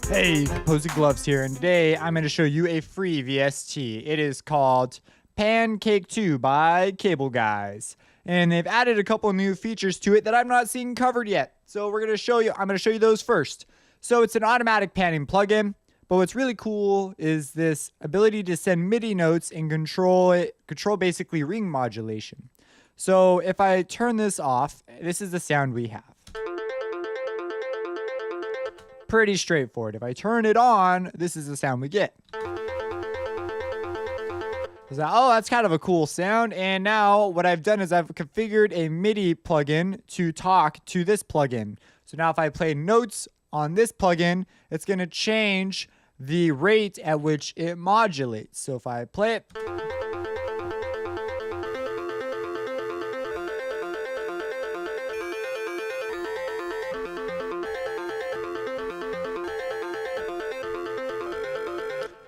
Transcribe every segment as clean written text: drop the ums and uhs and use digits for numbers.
Hey, Composing Gloves here, and today I'm going to show you a free VST. It is called PanCake 2 by Cable Guys, and they've added a couple new features to it that I'm not seeing covered yet. So I'm going to show you those first. So it's an automatic panning plugin, but what's really cool is this ability to send MIDI notes and control basically ring modulation. So if I turn this off, this is the sound we have. Pretty straightforward. If I turn it on, this is the sound we get. So, oh, that's kind of a cool sound. And now what I've done is I've configured a MIDI plugin to talk to this plugin. So now if I play notes on this plugin, it's going to change the rate at which it modulates. So if I play it,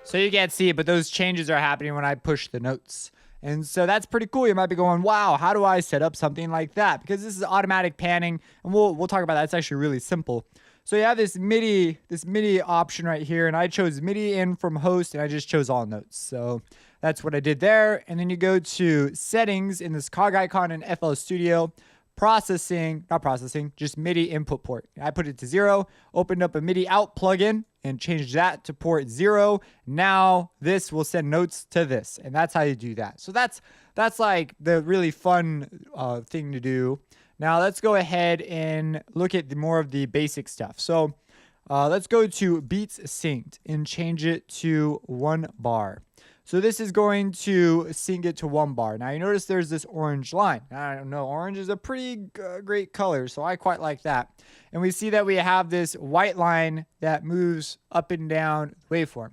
so you can't see it, but those changes are happening when I push the notes. And so that's pretty cool. You might be going, wow, how do I set up something like that? Because this is automatic panning, and we'll talk about that. It's actually really simple. So you have this MIDI option right here, and I chose MIDI in from host, and I just chose all notes. So that's what I did there. And then you go to settings in this cog icon in FL Studio. Just MIDI input port. I put it to 0, opened up a MIDI out plugin and changed that to port 0. Now this will send notes to this, and that's how you do that. So that's like the really fun thing to do. Now let's go ahead and look at more of the basic stuff. So let's go to beats synced and change it to 1 bar. So this is going to sync it to 1 bar. Now you notice there's this orange line. I don't know, orange is a pretty great color, so I quite like that. And we see that we have this white line that moves up and down the waveform.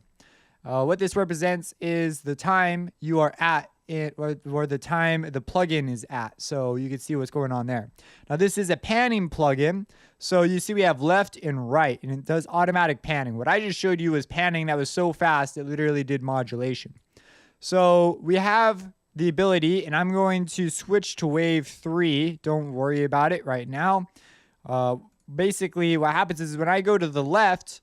What this represents is the time you are at it, or the time the plugin is at. So you can see what's going on there. Now this is a panning plugin. So you see we have left and right, and it does automatic panning. What I just showed you was panning that was so fast it literally did modulation. So we have the ability, and I'm going to switch to wave 3. Don't worry about it right now. Basically what happens is when I go to the left,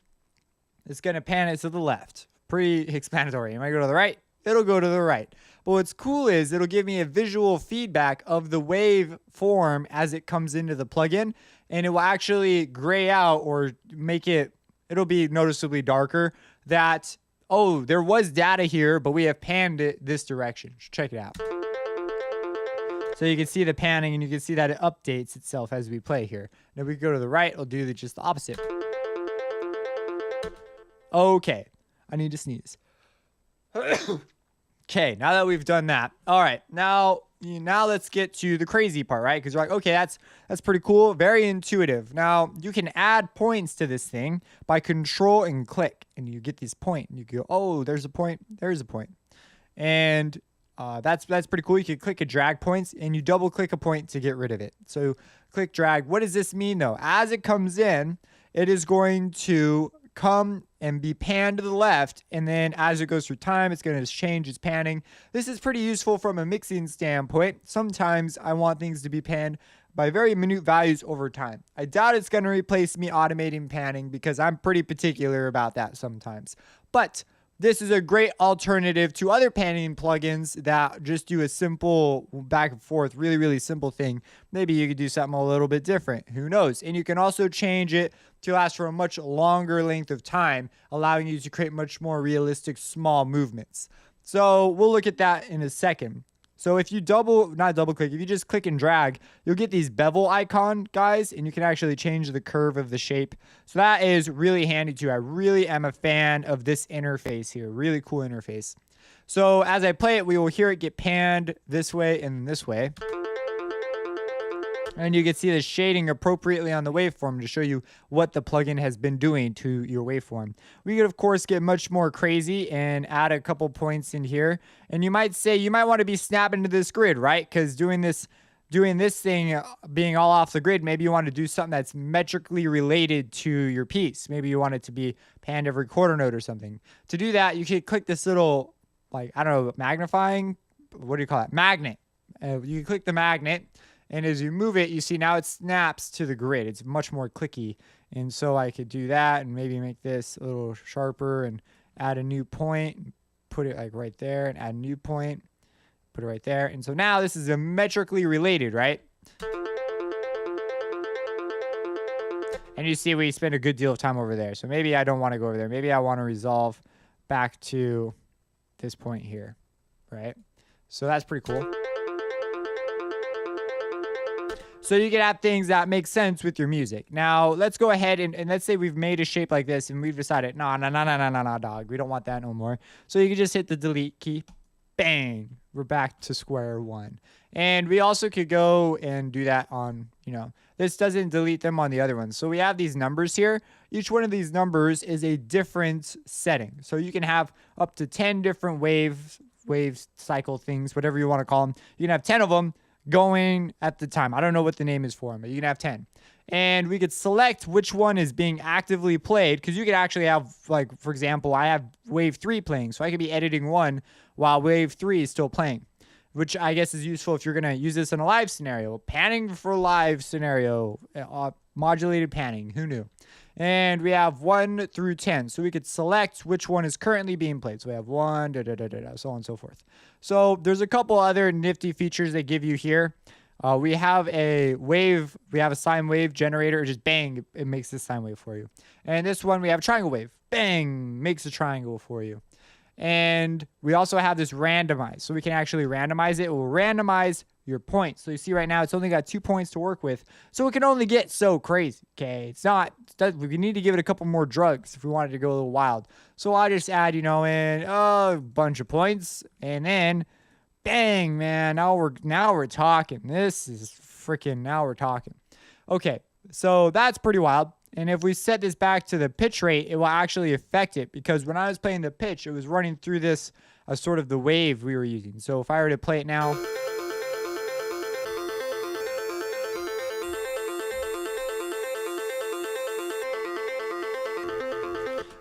it's going to pan it to the left. Pretty explanatory. When I go to the right, it'll go to the right. But what's cool is it'll give me a visual feedback of the wave form as it comes into the plugin, and it will actually gray out or it'll be noticeably darker that, oh, there was data here, but we have panned it this direction. Check it out. So you can see the panning, and you can see that it updates itself as we play here. Now we go to the right, it'll do just the opposite. Okay, I need to sneeze. Okay, now that we've done that, all right, now let's get to the crazy part, right? Because you're like, okay, that's pretty cool, very intuitive. Now you can add points to this thing by control and click, and you get this point, and you go, oh, there's a point, and that's pretty cool. You can click and drag points, and you double click a point to get rid of it. So click drag. What does this mean though? As it comes in, it is going to come and be panned to the left, and then as it goes through time, it's going to change its panning. This is pretty useful from a mixing standpoint. Sometimes I want things to be panned by very minute values over time. I doubt it's going to replace me automating panning because I'm pretty particular about that sometimes. But this is a great alternative to other panning plugins that just do a simple back and forth, really, really simple thing. Maybe you could do something a little bit different. Who knows? And you can also change it to last for a much longer length of time, allowing you to create much more realistic small movements. So we'll look at that in a second. So if you if you just click and drag, you'll get these bevel icon guys, and you can actually change the curve of the shape. So that is really handy too. I really am a fan of this interface here. Really cool interface. So as I play it, we will hear it get panned this way and this way. And you can see the shading appropriately on the waveform to show you what the plugin has been doing to your waveform. We could, of course, get much more crazy and add a couple points in here. And you might say you might want to be snapping to this grid, right? Because doing this thing being all off the grid, maybe you want to do something that's metrically related to your piece. Maybe you want it to be panned every quarter note or something. To do that, you can click this little, like, I don't know, magnifying, what do you call it? Magnet. You can click the magnet, And as you move it, you see now it snaps to the grid. It's much more clicky. And so I could do that and maybe make this a little sharper and add a new point, put it like right there and add a new point, put it right there. And so now this is symmetrically related, right? And you see we spend a good deal of time over there. So maybe I don't want to go over there. Maybe I want to resolve back to this point here, right? So that's pretty cool. So you can have things that make sense with your music. Now, let's go ahead and let's say we've made a shape like this and we've decided, no, dog. We don't want that no more. So you can just hit the delete key. Bang. We're back to square one. And we also could go and do that on, this doesn't delete them on the other ones. So we have these numbers here. Each one of these numbers is a different setting. So you can have up to 10 different wave cycle things, whatever you want to call them. You can have 10 of them going at the time. I don't know what the name is for them, but you can have 10. And we could select which one is being actively played, because you could actually have, like, for example, I have wave 3 playing. So I could be editing one while wave 3 is still playing, which I guess is useful if you're going to use this in a live scenario. Panning for live scenario, modulated panning, who knew? And we have 1 through 10. So we could select which one is currently being played. So we have 1, so on and so forth. So there's a couple other nifty features they give you here. We have a sine wave generator. Just bang, it makes this sine wave for you. And this one, we have a triangle wave. Bang, makes a triangle for you. And we also have this randomize. So we can actually randomize it. It will randomize your points. So you see right now, it's only got 2 points to work with. So it can only get so crazy, okay? We need to give it a couple more drugs if we wanted to go a little wild. So I'll just add, in a bunch of points. And then, bang, man, now we're talking. This is freaking, now we're talking. Okay, so that's pretty wild. And if we set this back to the pitch rate, it will actually affect it, because when I was playing the pitch, it was running through this as sort of the wave we were using. So if I were to play it now,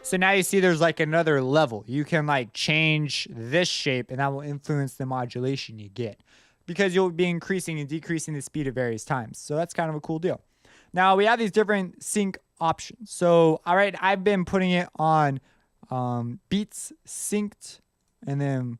so now you see there's like another level. You can like change this shape, and that will influence the modulation you get, because you'll be increasing and decreasing the speed at various times. So that's kind of a cool deal. Now we have these different sync options. So, all right, I've been putting it on beats synced and then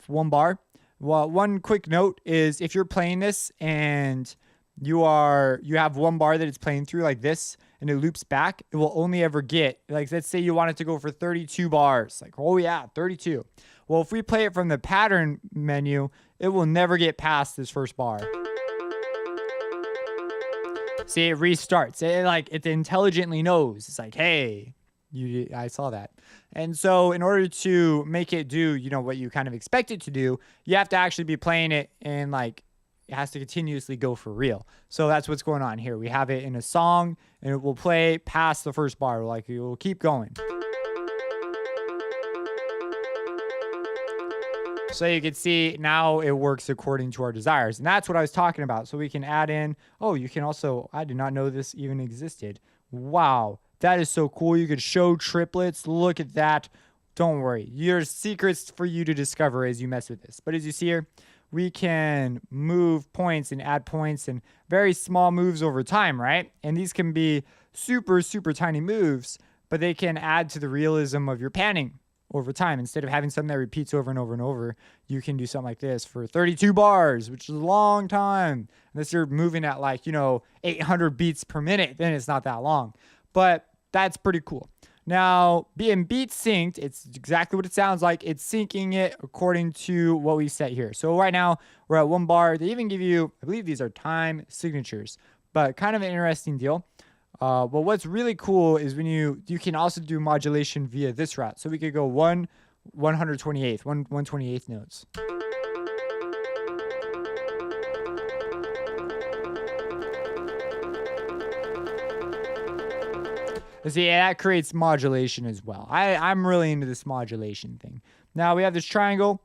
1 bar. Well, one quick note is if you're playing this and you have 1 bar that it's playing through like this and it loops back, it will only ever get, like, let's say you want it to go for 32 bars. Like, oh yeah, 32. Well, if we play it from the pattern menu, it will never get past this first bar. See, it restarts. It intelligently knows. It's like, hey, I saw that. And so in order to make it do, what you kind of expect it to do, you have to actually be playing it, and like it has to continuously go for real. So that's what's going on here. We have it in a song, and it will play past the first bar. Like, it will keep going. So you can see now it works according to our desires. And that's what I was talking about. So we can add in, you can also, I did not know this even existed. Wow, that is so cool. You could show triplets. Look at that. Don't worry. There's secrets for you to discover as you mess with this. But as you see here, we can move points and add points and very small moves over time, right? And these can be super, super tiny moves, but they can add to the realism of your panning over time. Instead of having something that repeats over and over and over, you can do something like this for 32 bars, which is a long time. Unless you're moving at 800 beats per minute, then it's not that long. But that's pretty cool. Now, being beat synced, it's exactly what it sounds like. It's syncing it according to what we set here. So right now, we're at 1 bar. They even give you, I believe these are time signatures, but kind of an interesting deal. But what's really cool is when you can also do modulation via this route. So we could go 1/128th notes. See, that creates modulation as well. I'm really into this modulation thing. Now we have this triangle.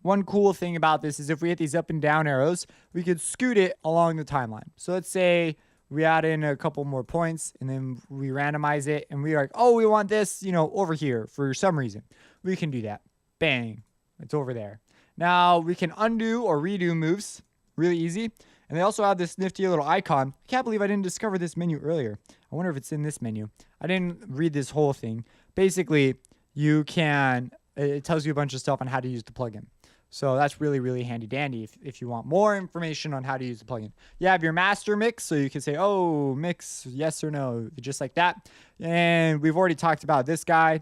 One cool thing about this is if we hit these up and down arrows, we could scoot it along the timeline. So let's say we add in a couple more points and then we randomize it and we're like, oh, we want this, over here for some reason. We can do that. Bang. It's over there. Now we can undo or redo moves really easy. And they also have this nifty little icon. I can't believe I didn't discover this menu earlier. I wonder if it's in this menu. I didn't read this whole thing. Basically, it tells you a bunch of stuff on how to use the plugin. So that's really, really handy dandy if you want more information on how to use the plugin. You have your master mix, so you can say, oh, mix, yes or no, just like that. And we've already talked about this guy.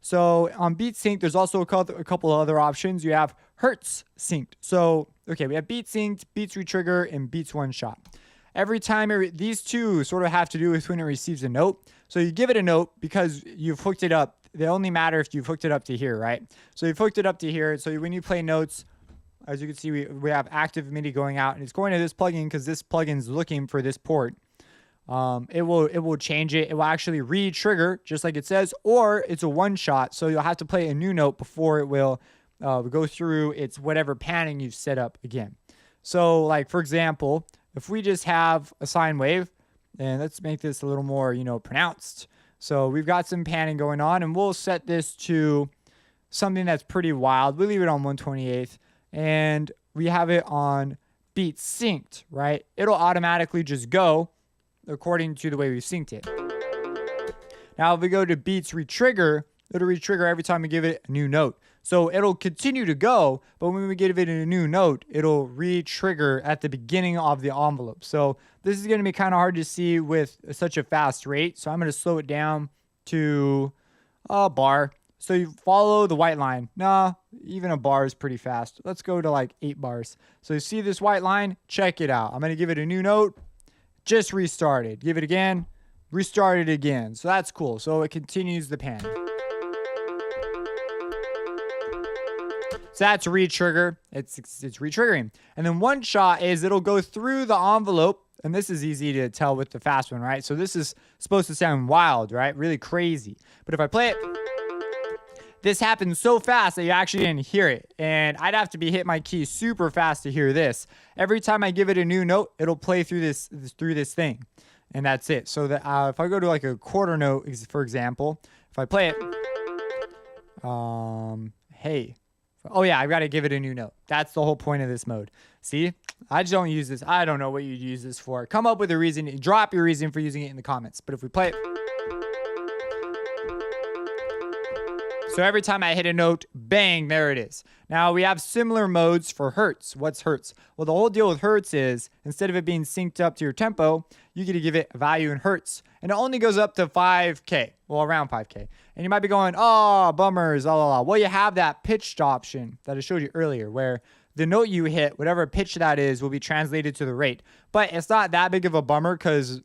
So on beat sync, there's also a couple of other options. You have Hertz synced. So, okay, we have beat synced, beats retrigger, and beats one shot. Every time these two sort of have to do with when it receives a note. So you give it a note because you've hooked it up. They only matter if you've hooked it up to here, right? So you've hooked it up to here. So when you play notes, as you can see, we have active MIDI going out, and it's going to this plugin because this plugin's looking for this port. It will change it. It will actually re-trigger, just like it says, or it's a one-shot. So you'll have to play a new note before it will go through its whatever panning you've set up again. So, like, for example, if we just have a sine wave, and let's make this a little more, pronounced. So we've got some panning going on, and we'll set this to something that's pretty wild. We leave it on 1/28th, and we have it on beat synced, right? It'll automatically just go according to the way we synced it. Now, if we go to beats retrigger, it'll retrigger every time we give it a new note. So it'll continue to go, but when we give it a new note, it'll re-trigger at the beginning of the envelope. So this is going to be kind of hard to see with such a fast rate. So I'm going to slow it down to a bar. So you follow the white line. Nah, even a bar is pretty fast. Let's go to like 8 bars. So you see this white line? Check it out. I'm going to give it a new note. Just restarted. Give it again. Restart it again. So that's cool. So it continues the pan. So that's retrigger. It's retriggering. And then one shot is it'll go through the envelope. And this is easy to tell with the fast one, right? So this is supposed to sound wild, right? Really crazy. But if I play it, this happens so fast that you actually didn't hear it. And I'd have to be hit my key super fast to hear this. Every time I give it a new note, it'll play through this thing. And that's it. So that if I go to like a quarter note, for example, if I play it, hey. Oh yeah, I've got to give it a new note. That's the whole point of this mode. See, I just don't use this. I don't know what you'd use this for. Come up with a reason. Drop your reason for using it in the comments. But if we play it. So every time I hit a note, bang, there it is. Now we have similar modes for Hertz. What's Hertz? Well, the whole deal with Hertz is instead of it being synced up to your tempo, you get to give it a value in Hertz. And it only goes up to 5K. Well, around 5K. And you might be going, oh, bummers, la la la. Well, you have that pitched option that I showed you earlier where the note you hit, whatever pitch that is, will be translated to the rate. But it's not that big of a bummer because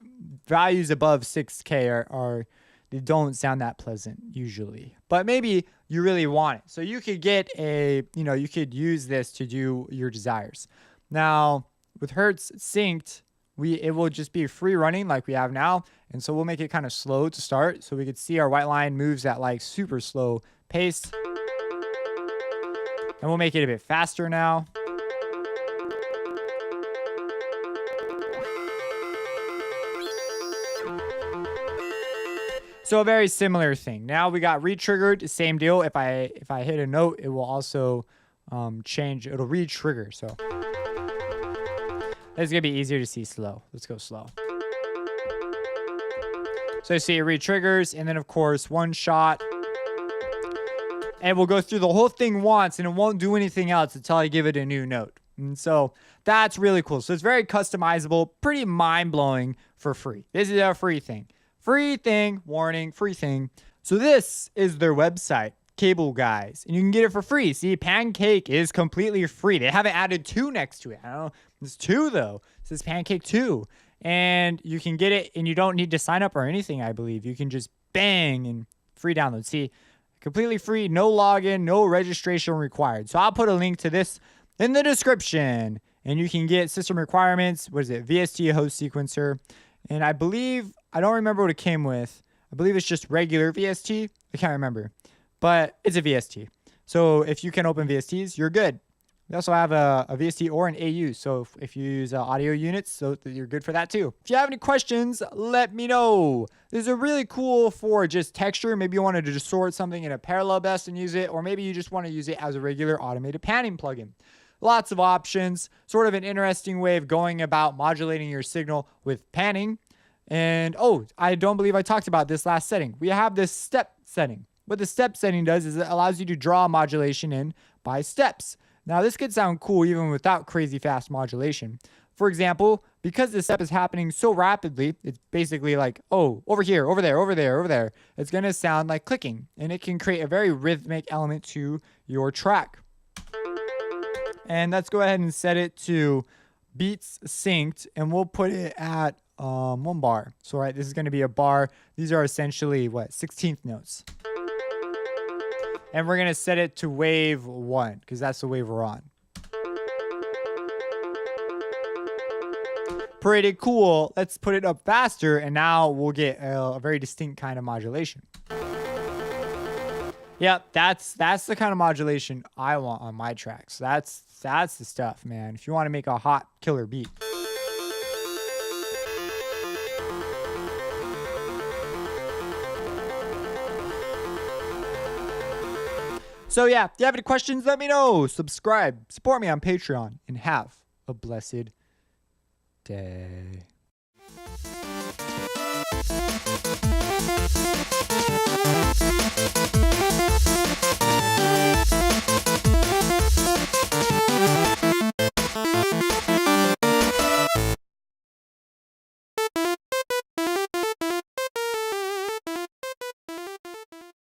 values above 6K they don't sound that pleasant usually. But maybe you really want it. So you could get you could use this to do your desires. Now, with Hertz synced, it will just be free running like we have now. And so we'll make it kind of slow to start. So we could see our white line moves at like super slow pace. And we'll make it a bit faster now. So a very similar thing. Now we got retriggered, same deal. If I hit a note, it will also change. It'll re-trigger. So it's gonna be easier to see slow. Let's go slow. So you see it re-triggers, and then of course one shot. And we'll go through the whole thing once, and it won't do anything else until I give it a new note. And so that's really cool. So it's very customizable, pretty mind-blowing for free. This is a free thing. Free thing, warning, free thing. So this is their website, Cable Guys, and you can get it for free. See, PanCake is completely free. They haven't added 2 next to it. I don't know. It's 2 though. It says PanCake 2, and you can get it, and you don't need to sign up or anything. I believe you can just bang and free download. See, completely free, no login, no registration required. So I'll put a link to this in the description, and you can get system requirements. What is it? VST host sequencer, and I don't remember what it came with. I believe it's just regular VST. I can't remember, but it's a VST. So if you can open VSTs, you're good. We also have a VST or an AU. So if you use audio units, so you're good for that too. If you have any questions, let me know. This is really cool for just texture. Maybe you wanted to just sort something in a parallel bus and use it, or maybe you just want to use it as a regular automated panning plugin. lots of options, sort of an interesting way of going about modulating your signal with panning. And oh, I don't believe I talked about this last setting. We have this step setting. What the step setting does is it allows you to draw modulation in by steps. Now, this could sound cool even without crazy fast modulation. For example, because the step is happening so rapidly, it's basically like, oh, over here, over there, over there, over there. It's going to sound like clicking, and it can create a very rhythmic element to your track. And let's go ahead and set it to beats synced, and we'll put it at 1 bar. So, right, this is going to be a bar. These are essentially, 16th notes. And we're going to set it to wave 1, because that's the wave we're on. Pretty cool. Let's put it up faster, and now we'll get a very distinct kind of modulation. Yep, that's the kind of modulation I want on my tracks. That's the stuff, man. If you want to make a hot killer beat. So yeah, if you have any questions, let me know. Subscribe, support me on Patreon, and have a blessed day.